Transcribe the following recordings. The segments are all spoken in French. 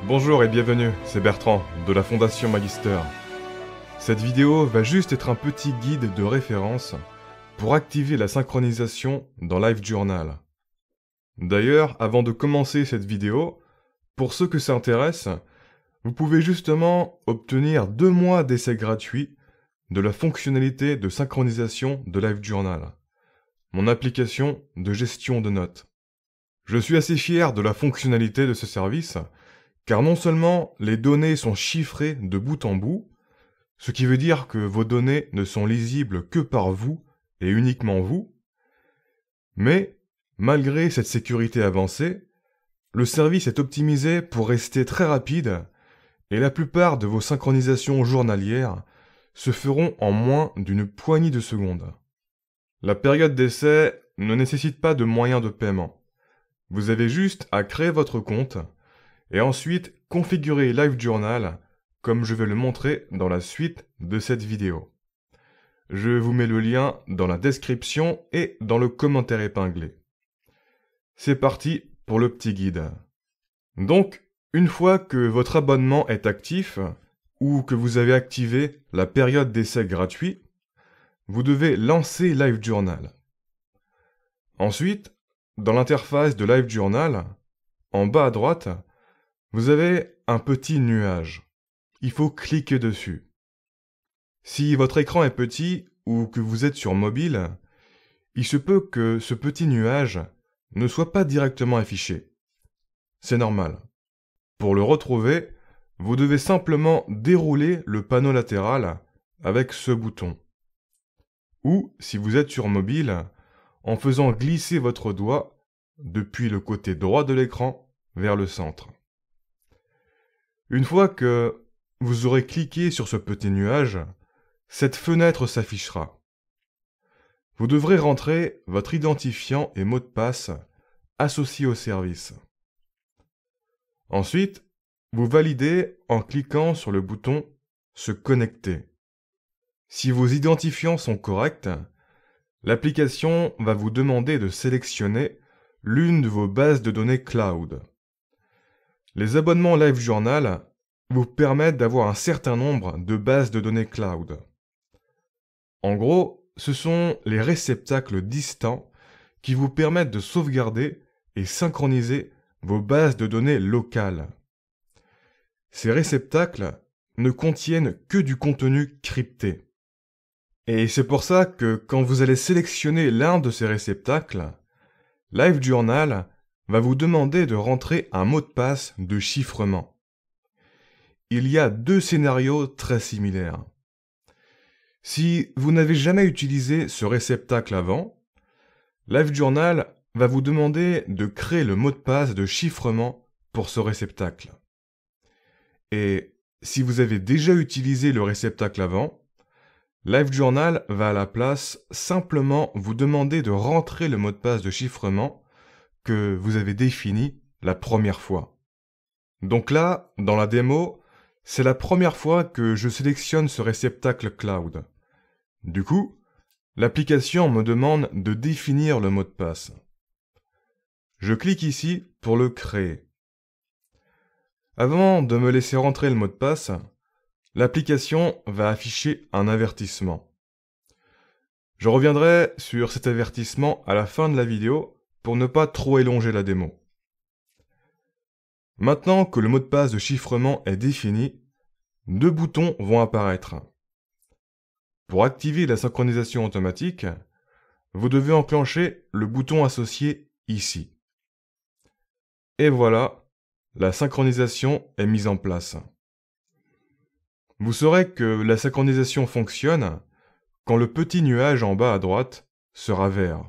Bonjour et bienvenue, c'est Bertrand, de la Fondation Magister. Cette vidéo va juste être un petit guide de référence pour activer la synchronisation dans LiveJournal. D'ailleurs, avant de commencer cette vidéo, pour ceux que ça intéresse, vous pouvez justement obtenir 2 mois d'essai gratuit de la fonctionnalité de synchronisation de LiveJournal, mon application de gestion de notes. Je suis assez fier de la fonctionnalité de ce service, car non seulement les données sont chiffrées de bout en bout, ce qui veut dire que vos données ne sont lisibles que par vous et uniquement vous, mais malgré cette sécurité avancée, le service est optimisé pour rester très rapide et la plupart de vos synchronisations journalières se feront en moins d'une poignée de secondes. La période d'essai ne nécessite pas de moyens de paiement. Vous avez juste à créer votre compte et ensuite configurer LiveJournal comme je vais le montrer dans la suite de cette vidéo. Je vous mets le lien dans la description et dans le commentaire épinglé. C'est parti pour le petit guide. Donc, une fois que votre abonnement est actif ou que vous avez activé la période d'essai gratuit, vous devez lancer LiveJournal. Ensuite, dans l'interface de LiveJournal, en bas à droite, vous avez un petit nuage. Il faut cliquer dessus. Si votre écran est petit ou que vous êtes sur mobile, il se peut que ce petit nuage ne soit pas directement affiché. C'est normal. Pour le retrouver, vous devez simplement dérouler le panneau latéral avec ce bouton. Ou, si vous êtes sur mobile, en faisant glisser votre doigt depuis le côté droit de l'écran vers le centre. Une fois que vous aurez cliqué sur ce petit nuage, cette fenêtre s'affichera. Vous devrez rentrer votre identifiant et mot de passe associés au service. Ensuite, vous validez en cliquant sur le bouton « Se connecter ». Si vos identifiants sont corrects, l'application va vous demander de sélectionner l'une de vos bases de données cloud. Les abonnements LiveJournal vous permettent d'avoir un certain nombre de bases de données cloud. En gros, ce sont les réceptacles distants qui vous permettent de sauvegarder et synchroniser vos bases de données locales. Ces réceptacles ne contiennent que du contenu crypté. Et c'est pour ça que quand vous allez sélectionner l'un de ces réceptacles, LiveJournal va vous demander de rentrer un mot de passe de chiffrement. Il y a 2 scénarios très similaires. Si vous n'avez jamais utilisé ce réceptacle avant, LiveJournal va vous demander de créer le mot de passe de chiffrement pour ce réceptacle. Et si vous avez déjà utilisé le réceptacle avant, LiveJournal va à la place simplement vous demander de rentrer le mot de passe de chiffrement que vous avez défini la première fois. Donc là, dans la démo, c'est la première fois que je sélectionne ce réceptacle cloud. Du coup, l'application me demande de définir le mot de passe. Je clique ici pour le créer. Avant de me laisser rentrer le mot de passe, l'application va afficher un avertissement. Je reviendrai sur cet avertissement à la fin de la vidéo pour ne pas trop élonger la démo. Maintenant que le mot de passe de chiffrement est défini, 2 boutons vont apparaître. Pour activer la synchronisation automatique, vous devez enclencher le bouton associé ici. Et voilà, la synchronisation est mise en place. Vous saurez que la synchronisation fonctionne quand le petit nuage en bas à droite sera vert.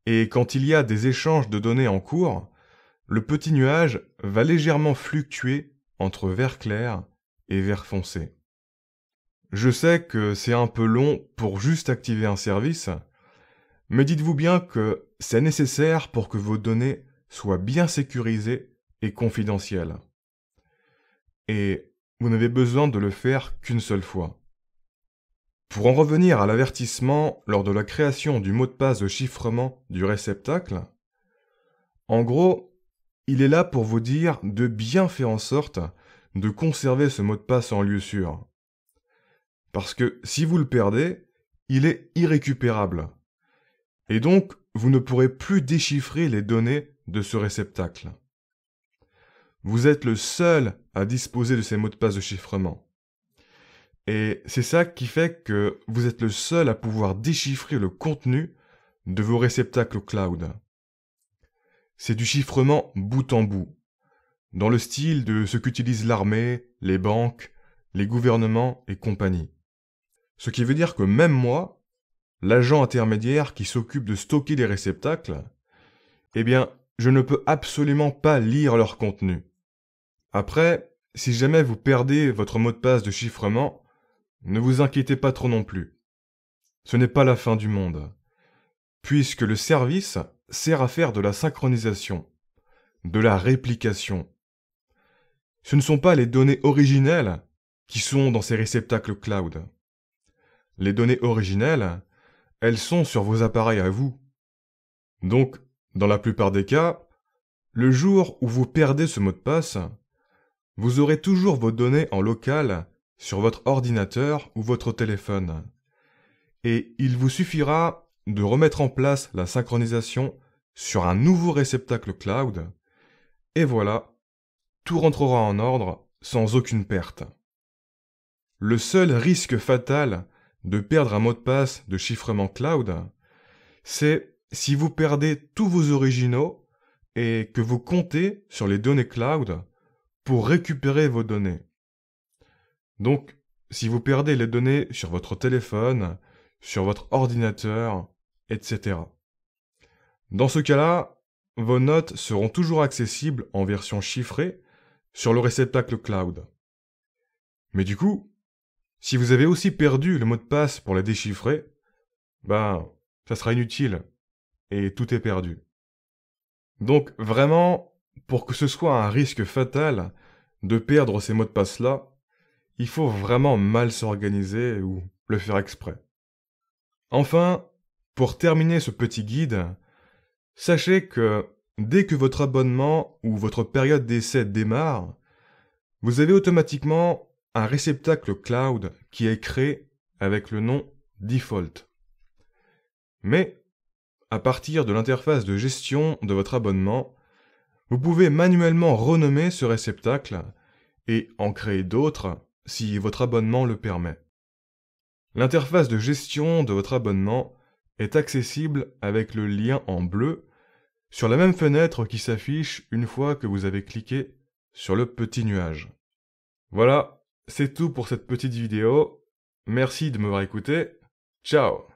Et quand il y a des échanges de données en cours, le petit nuage va légèrement fluctuer entre vert clair et vert foncé. Je sais que c'est un peu long pour juste activer un service, mais dites-vous bien que c'est nécessaire pour que vos données soient bien sécurisées et confidentielles. Et vous n'avez besoin de le faire qu'une seule fois. Pour en revenir à l'avertissement lors de la création du mot de passe de chiffrement du réceptacle, en gros, il est là pour vous dire de bien faire en sorte de conserver ce mot de passe en lieu sûr. Parce que si vous le perdez, il est irrécupérable. Et donc, vous ne pourrez plus déchiffrer les données de ce réceptacle. Vous êtes le seul à disposer de ces mots de passe de chiffrement. Et c'est ça qui fait que vous êtes le seul à pouvoir déchiffrer le contenu de vos réceptacles cloud. C'est du chiffrement bout en bout, dans le style de ce qu'utilisent l'armée, les banques, les gouvernements et compagnie. Ce qui veut dire que même moi, l'agent intermédiaire qui s'occupe de stocker les réceptacles, eh bien, je ne peux absolument pas lire leur contenu. Après, si jamais vous perdez votre mot de passe de chiffrement, ne vous inquiétez pas trop non plus. Ce n'est pas la fin du monde, puisque le service sert à faire de la synchronisation, de la réplication. Ce ne sont pas les données originelles qui sont dans ces réceptacles cloud. Les données originelles, elles sont sur vos appareils à vous. Donc, dans la plupart des cas, le jour où vous perdez ce mot de passe, vous aurez toujours vos données en local sur votre ordinateur ou votre téléphone. Et il vous suffira de remettre en place la synchronisation sur un nouveau réceptacle cloud, et voilà, tout rentrera en ordre sans aucune perte. Le seul risque fatal de perdre un mot de passe de chiffrement cloud, c'est si vous perdez tous vos originaux et que vous comptez sur les données cloud pour récupérer vos données. Donc, si vous perdez les données sur votre téléphone, sur votre ordinateur, etc. Dans ce cas-là, vos notes seront toujours accessibles en version chiffrée sur le réceptacle cloud. Mais du coup, si vous avez aussi perdu le mot de passe pour les déchiffrer, ça sera inutile et tout est perdu. Donc vraiment, pour que ce soit un risque fatal de perdre ces mots de passe-là, il faut vraiment mal s'organiser ou le faire exprès. Enfin, pour terminer ce petit guide, sachez que dès que votre abonnement ou votre période d'essai démarre, vous avez automatiquement un réceptacle cloud qui est créé avec le nom Default. Mais, à partir de l'interface de gestion de votre abonnement, vous pouvez manuellement renommer ce réceptacle et en créer d'autres si votre abonnement le permet. L'interface de gestion de votre abonnement est accessible avec le lien en bleu sur la même fenêtre qui s'affiche une fois que vous avez cliqué sur le petit nuage. Voilà, c'est tout pour cette petite vidéo. Merci de m'avoir écouté. Ciao!